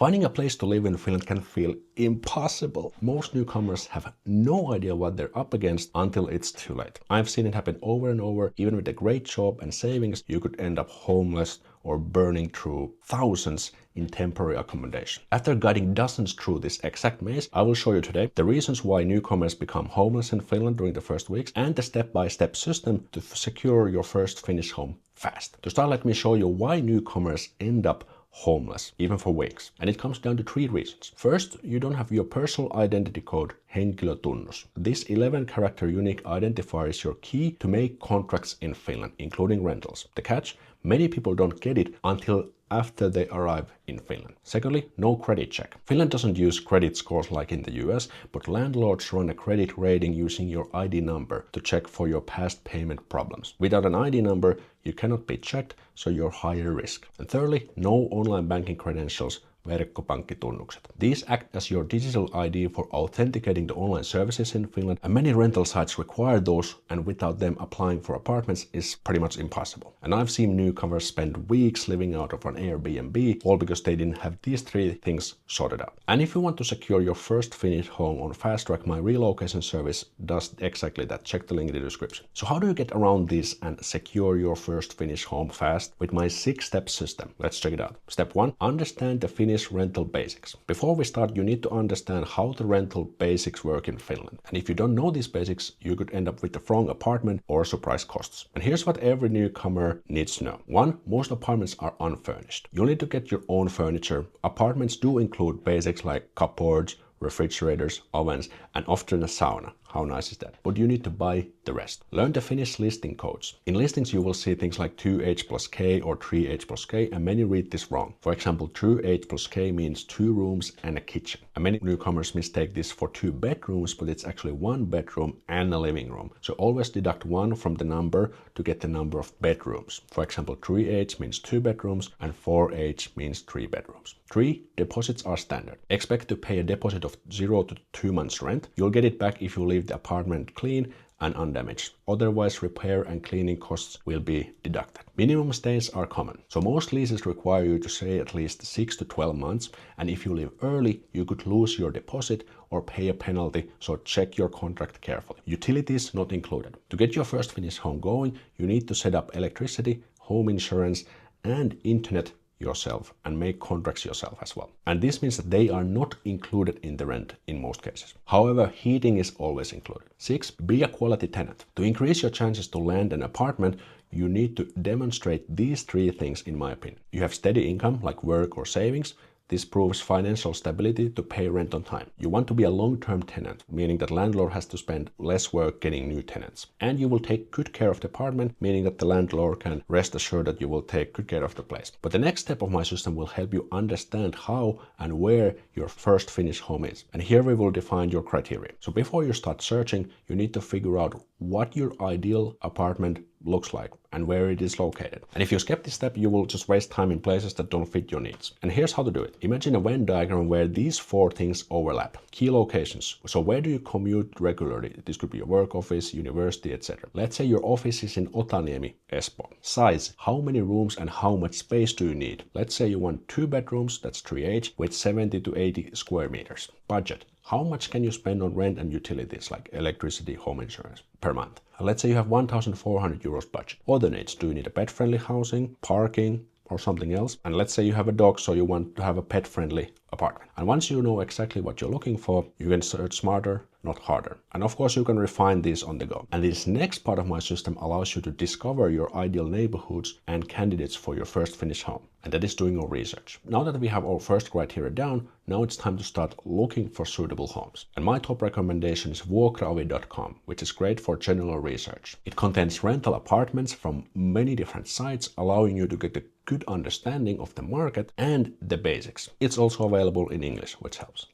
Finding a place to live in Finland can feel impossible. Most newcomers have no idea what they're up against until it's too late. I've seen it happen over and over. Even with a great job and savings, you could end up homeless or burning through thousands in temporary accommodation. After guiding dozens through this exact maze, I will show you today the reasons why newcomers become homeless in Finland during the first weeks and the step-by-step system to secure your first Finnish home fast. To start, let me show you why newcomers end up homeless, even for weeks. And it comes down to 3 reasons. First, you don't have your personal identity code, henkilötunnus. This 11-character unique identifier is your key to make contracts in Finland, including rentals. The catch? Many people don't get it until after they arrive in Finland. Secondly, no credit check. Finland doesn't use credit scores like in the US, but landlords run a credit rating using your ID number to check for your past payment problems. Without an ID number, you cannot be checked, so you're higher risk. And thirdly, no online banking credentials, verkkopankkitunnukset. These act as your digital ID for authenticating the online services in Finland, and many rental sites require those, and without them applying for apartments is pretty much impossible. And I've seen newcomers spend weeks living out of an Airbnb, all because they didn't have these 3 things sorted out. And if you want to secure your first Finnish home on Fast Track, my relocation service does exactly that. Check the link in the description. So how do you get around this and secure your first Finnish home fast with my 6-step system? Let's check it out. Step 1, understand the Finnish rental basics. Before we start, you need to understand how the rental basics work in Finland. And if you don't know these basics, you could end up with the wrong apartment or surprise costs. And here's what every newcomer needs to know. 1, most apartments are unfurnished. You'll need to get your own furniture. Apartments do include basics like cupboards, refrigerators, ovens, and often a sauna. How nice is that? But you need to buy the rest. Learn the Finnish listing codes. In listings, you will see things like 2H plus K or 3H plus K, and many read this wrong. For example, 2H plus K means 2 rooms and a kitchen. And many newcomers mistake this for 2 bedrooms, but it's actually 1 bedroom and a living room. So always deduct 1 from the number to get the number of bedrooms. For example, 3H means 2 bedrooms and 4H means 3 bedrooms. 3, deposits are standard. Expect to pay a deposit of 0 to 2 months rent. You'll get it back if you leave the apartment clean and undamaged. Otherwise, repair and cleaning costs will be deducted. Minimum stays are common. So most leases require you to stay at least 6 to 12 months. And if you leave early, you could lose your deposit or pay a penalty. So check your contract carefully. Utilities not included. To get your first Finnish home going, you need to set up electricity, home insurance, and internet yourself and make contracts yourself as well. And this means that they are not included in the rent in most cases. However, heating is always included. 6, be a quality tenant. To increase your chances to land an apartment, you need to demonstrate these 3 things in my opinion. You have steady income like work or savings. This proves financial stability to pay rent on time. You want to be a long-term tenant, meaning that landlord has to spend less work getting new tenants. And you will take good care of the apartment, meaning that the landlord can rest assured that you will take good care of the place. But the next step of my system will help you understand how and where your first Finnish home is. And here we will define your criteria. So before you start searching, you need to figure out what your ideal apartment looks like and where it is located. And if you skip this step, you will just waste time in places that don't fit your needs. And here's how to do it. Imagine a Venn diagram where these 4 things overlap. Key locations. So where do you commute regularly? This could be your work office, university, etc. Let's say your office is in Otaniemi, Espoo. Size. How many rooms and how much space do you need? Let's say you want 2 bedrooms, that's 3H, with 70 to 80 square meters. Budget. How much can you spend on rent and utilities like electricity, home insurance per month? Let's say you have 1,400 euros budget. Other needs, do you need a pet-friendly housing, parking, or something else? And let's say you have a dog, so you want to have a pet-friendly apartment. And once you know exactly what you're looking for, you can search smarter, not harder. And of course, you can refine these on the go. And this next part of my system allows you to discover your ideal neighborhoods and candidates for your first Finnish home. And that is doing your research. Now that we have our first criteria down, now it's time to start looking for suitable homes. And my top recommendation is vuokraovi.com, which is great for general research. It contains rental apartments from many different sites, allowing you to get a good understanding of the market and the basics. It's also available in English, which helps.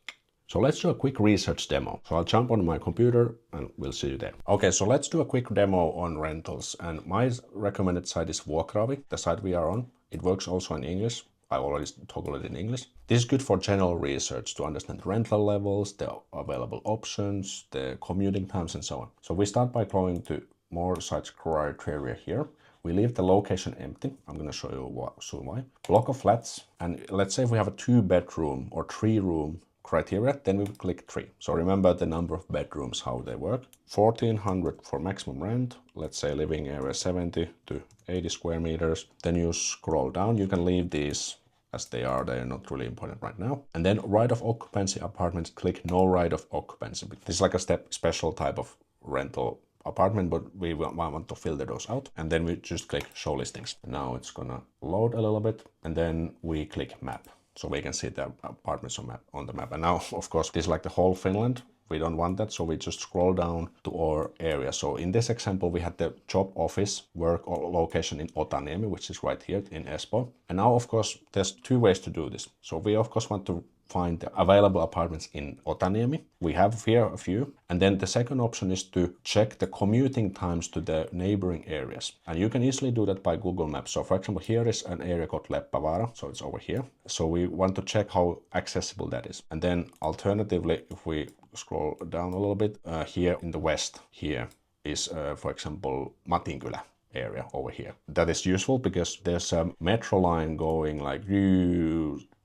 So let's do a quick research demo. So I'll jump on my computer and we'll see you there. Okay, so let's do a quick demo on rentals. And my recommended site is Vuokraovi, the site we are on. It works also in English. I already toggled it in English. This is good for general research to understand rental levels, the available options, the commuting times, and so on. So we start by going to more such criteria here. We leave the location empty. I'm going to show you soon why. Block of flats. And let's say if we have a 2-bedroom or 3-room criteria, then we click 3. So remember the number of bedrooms, how they work. 1400 for maximum rent. Let's say living area 70 to 80 square meters. Then you scroll down. You can leave these as they are not really important right now. And then right of occupancy apartments, click no right of occupancy. This is like a special type of rental apartment, but we want to filter those out. And then we just click show listings. Now it's gonna load a little bit, and then we click map. So we can see the apartments on the map. And now, of course, this is like the whole Finland. We don't want that, so we just scroll down to our area. So in this example, we had the job office work location in Otaniemi, which is right here in Espoo. And now, of course, there's 2 ways to do this. So we, of course, want to find the available apartments in Otaniemi. We have here a few. And then the second option is to check the commuting times to the neighboring areas. And you can easily do that by Google Maps. So for example, here is an area called Leppävaara. So it's over here. So we want to check how accessible that is. And then alternatively, if we scroll down a little bit, here in the west, here is, for example, Matinkylä area over here. That is useful because there's a metro line going like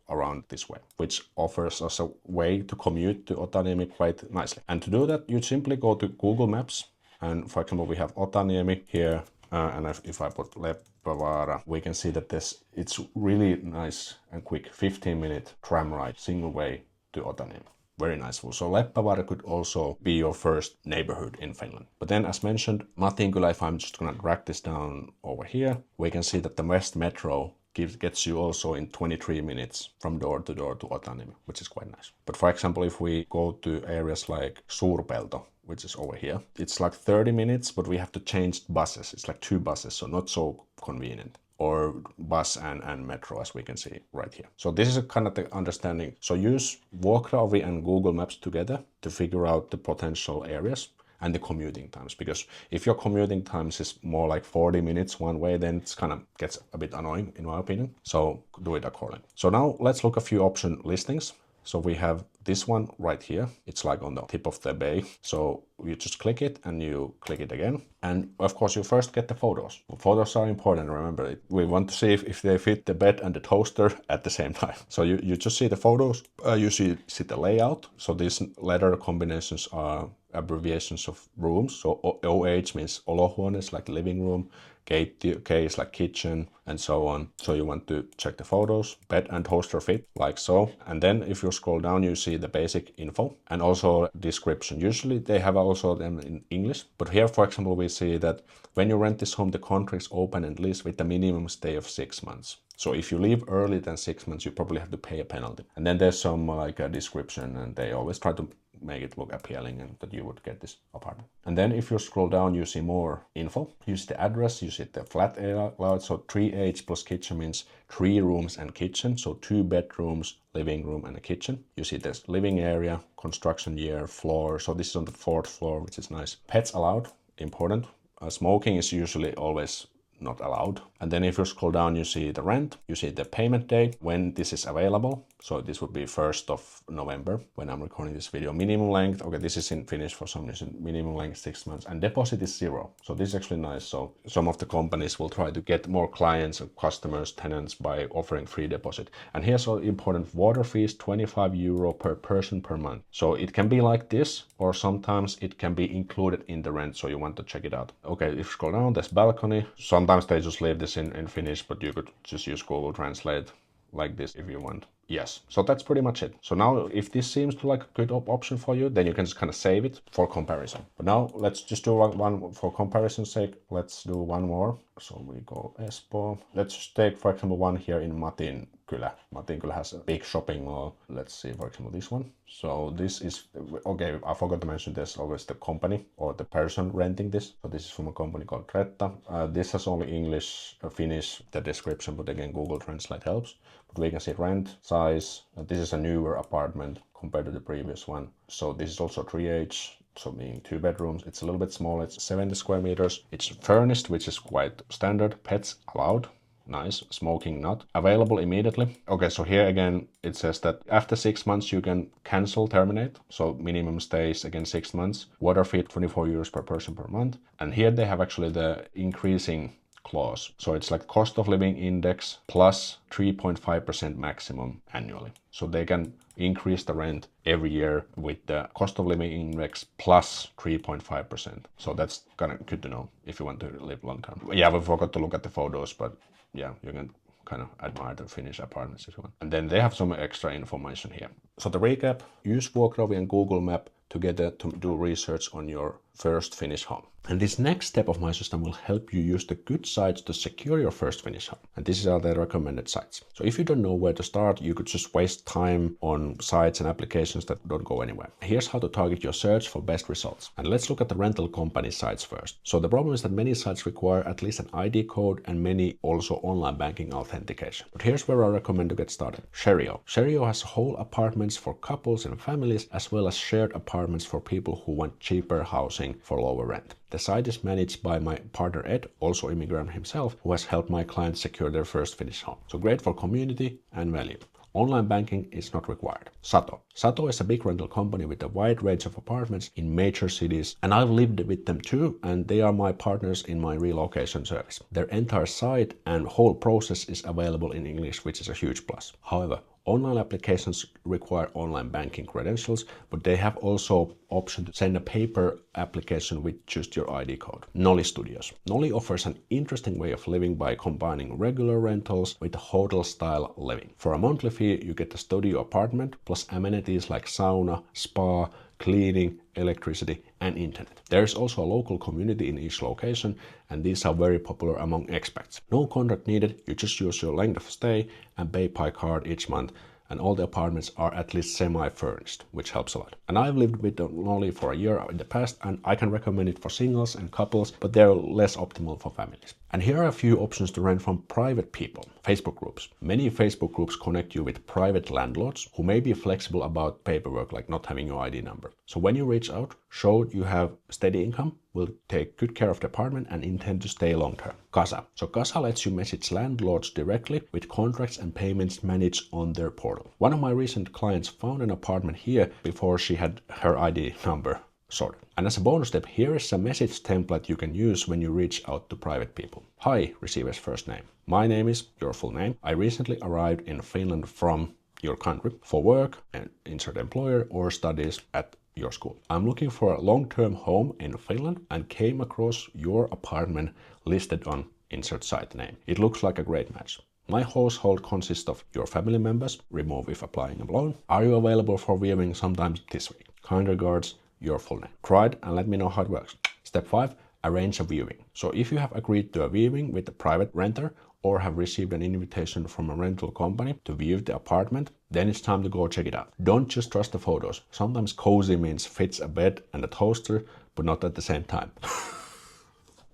around this way, which offers us a way to commute to Otaniemi quite nicely. And to do that, you simply go to Google Maps. And for example, we have Otaniemi here. And if I put Leppävaara, we can see that it's really nice and quick 15-minute tram ride, single way to Otaniemi. Very nice. So Leppävaara could also be your first neighborhood in Finland. But then, as mentioned, Matinkylä, if I'm just gonna drag this down over here, we can see that the West Metro gets you also in 23 minutes from door to Otaniemi, which is quite nice. But for example, if we go to areas like Suurpelto, which is over here, it's like 30 minutes, but we have to change buses. It's like 2 buses, so not so convenient. Or bus and metro, as we can see right here. So this is a kind of the understanding. So use Vuokraovi and Google Maps together to figure out the potential areas and the commuting times. Because if your commuting times is more like 40 minutes one way, then it's kind of gets a bit annoying in my opinion. So do it accordingly. So now let's look a few option listings. So we have this one right here. It's like on the tip of the bay. So you just click it and you click it again. And of course you first get the photos. Photos are important, remember it. We want to see if they fit the bed and the toaster at the same time. So you just see the photos, you see the layout. So these letter combinations are abbreviations of rooms. So OH means olohuone's like living room. K is like kitchen and so on. So you want to check the photos, bed and toaster fit like so. And then if you scroll down, you see the basic info and also description. Usually they have also them in English, but here, for example, we see that when you rent this home, the contract is open and lease with a minimum stay of 6 months. So if you leave early than 6 months, you probably have to pay a penalty. And then there's some like a description, and they always try to make it look appealing and that you would get this apartment. And then if you scroll down, you see more info. You see the address, you see the flat layout. So 3H plus kitchen means 3 rooms and kitchen. So 2 bedrooms, living room and a kitchen. You see this living area, construction year, floor. So this is on the 4th floor, which is nice. Pets allowed, important. Smoking is usually always not allowed. And then if you scroll down, you see the rent, you see the payment date, when this is available. So this would be 1st of November when I'm recording this video. Minimum length, okay, this is in Finnish for some reason. Minimum length 6 months, and deposit is 0. So this is actually nice. So some of the companies will try to get more clients and customers, tenants by offering free deposit. And here's all important: water fees, 25 euro per person per month. So it can be like this, or sometimes it can be included in the rent. So you want to check it out. Okay, if you scroll down, there's balcony. Sometimes they just leave this in Finnish, but you could just use Google Translate like this if you want. Yes, so that's pretty much it. So now if this seems to like a good option for you, then you can just kind of save it for comparison. But now let's just do one for comparison's sake. Let's do one more. So we go Espoo. Let's just take, for example, one here in Matinkylä. Matinkylä has a big shopping mall. Let's see, for example, this one. So this is, okay, I forgot to mention there's always the company or the person renting this. So this is from a company called Retta. This has only English, Finnish, the description, but again, Google Translate helps. But we can see rent, size. This is a newer apartment compared to the previous one. So this is also 3H. So being 2 bedrooms, it's a little bit small. It's 70 square meters. It's furnished, which is quite standard. Pets allowed. Nice. Smoking not. Available immediately. Okay, so here again, it says that after 6 months, you can cancel, terminate. So minimum stays again 6 months. Water fee, 24 euros per person per month. And here they have actually the increasing clause. So it's like cost of living index plus 3.5% maximum annually. So they can increase the rent every year with the cost of living index plus 3.5%. So that's kind of good to know if you want to live long term. Yeah, we forgot to look at the photos, but yeah, you can kind of admire the Finnish apartments if you want. And then they have some extra information here. So to recap, use Vuokraovi and Google Map together to do research on your first Finnish home. And this next step of my system will help you use the good sites to secure your first Finnish home. And these are the recommended sites. So if you don't know where to start, you could just waste time on sites and applications that don't go anywhere. Here's how to target your search for best results. And let's look at the rental company sites first. So the problem is that many sites require at least an ID code and many also online banking authentication. But here's where I recommend to get started. Sherio. Sherio has whole apartments for couples and families, as well as shared apartments for people who want cheaper housing for lower rent. The site is managed by my partner Ed, also immigrant himself, who has helped my clients secure their first Finnish home. So great for community and value. Online banking is not required. Sato. Sato is a big rental company with a wide range of apartments in major cities, and I've lived with them too, and they are my partners in my relocation service. Their entire site and whole process is available in English, which is a huge plus. However, online applications require online banking credentials, but they have also option to send a paper application with just your ID code. Noli Studios. Noli offers an interesting way of living by combining regular rentals with hotel-style living. For a monthly fee, you get a studio apartment plus amenities like sauna, spa, cleaning, electricity, and internet. There is also a local community in each location, and these are very popular among expats. No contract needed, you just use your length of stay and pay by card each month, and all the apartments are at least semi-furnished, which helps a lot. And I've lived with Noli for a year in the past, and I can recommend it for singles and couples, but they're less optimal for families. And here are a few options to rent from private people. Facebook groups. Many Facebook groups connect you with private landlords who may be flexible about paperwork, like not having your ID number. So when you reach out, show you have steady income, will take good care of the apartment and intend to stay long term. Casa. So Casa lets you message landlords directly with contracts and payments managed on their portal. One of my recent clients found an apartment here before she had her ID number sorted. And as a bonus step, here is a message template you can use when you reach out to private people. Hi, receiver's first name. My name is your full name. I recently arrived in Finland from your country for work and insert employer or studies at your school. I'm looking for a long-term home in Finland and came across your apartment listed on insert site name. It looks like a great match. My household consists of your family members, remove if applying a loan. Are you available for viewing sometime this week? Kind regards, your full name. Try it and let me know how it works. Step 5, arrange a viewing. So if you have agreed to a viewing with a private renter or have received an invitation from a rental company to view the apartment, then it's time to go check it out. Don't just trust the photos. Sometimes cozy means fits a bed and a toaster, but not at the same time.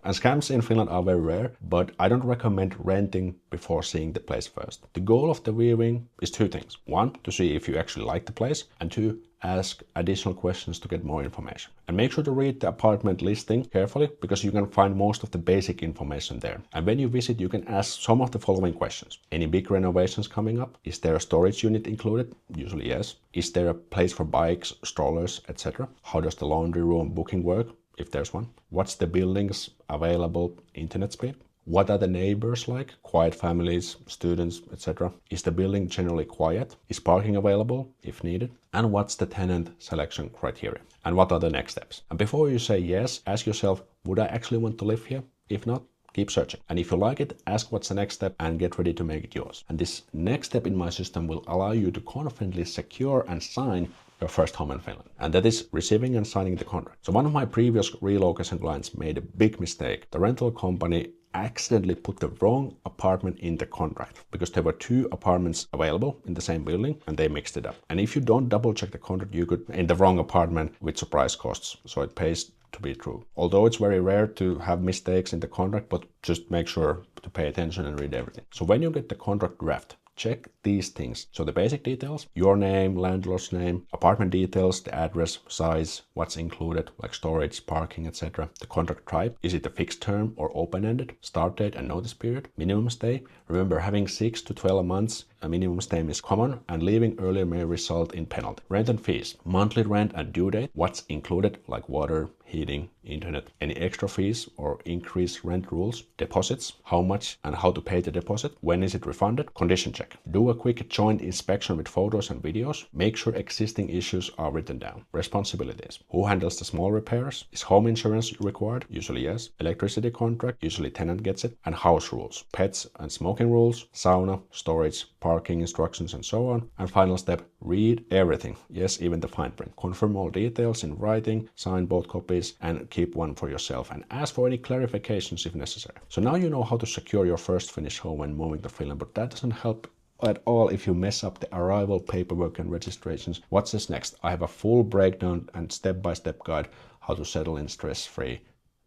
And scams in Finland are very rare, but I don't recommend renting before seeing the place first. The goal of the viewing is 2 things. 1, to see if you actually like the place, and 2, ask additional questions to get more information. And make sure to read the apartment listing carefully, because you can find most of the basic information there. And when you visit, you can ask some of the following questions. Any big renovations coming up? Is there a storage unit included? Usually yes. Is there a place for bikes, strollers, etc.? How does the laundry room booking work, if there's one? What's the building's available internet speed? What are the neighbors like? Quiet families, students, etc. Is the building generally quiet? Is parking available if needed? And what's the tenant selection criteria? And what are the next steps? And before you say yes, ask yourself, would I actually want to live here? If not, keep searching. And if you like it, ask what's the next step and get ready to make it yours. And this next step in my system will allow you to confidently secure and sign your first home in Finland. And that is receiving and signing the contract. So one of my previous relocation clients made a big mistake. The rental company accidentally put the wrong apartment in the contract because there were 2 apartments available in the same building and they mixed it up. And if you don't double check the contract, you could end the wrong apartment with surprise costs. So it pays to be true. Although it's very rare to have mistakes in the contract, but just make sure to pay attention and read everything. So when you get the contract draft, check these things. So the basic details, your name, landlord's name, apartment details, the address, size, what's included, like storage, parking, etc. The contract type, is it a fixed term or open-ended? Start date and notice period, minimum stay. Remember, having 6 to 12 months a minimum stay is common, and leaving earlier may result in penalty. Rent and fees. Monthly rent and due date. What's included, like water, heating, internet. Any extra fees or increased rent rules. Deposits. How much and how to pay the deposit. When is it refunded? Condition check. Do a quick joint inspection with photos and videos. Make sure existing issues are written down. Responsibilities. Who handles the small repairs? Is home insurance required? Usually yes. Electricity contract. Usually tenant gets it. And house rules. Pets and smoking rules. Sauna, storage, parking instructions, and so on. And final step, read everything. Yes, even the fine print. Confirm all details in writing, sign both copies, and keep one for yourself, and ask for any clarifications if necessary. So now you know how to secure your first Finnish home when moving to Finland, but that doesn't help at all if you mess up the arrival paperwork and registrations. What's this next? I have a full breakdown and step-by-step guide how to settle in stress-free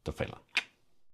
to Finland.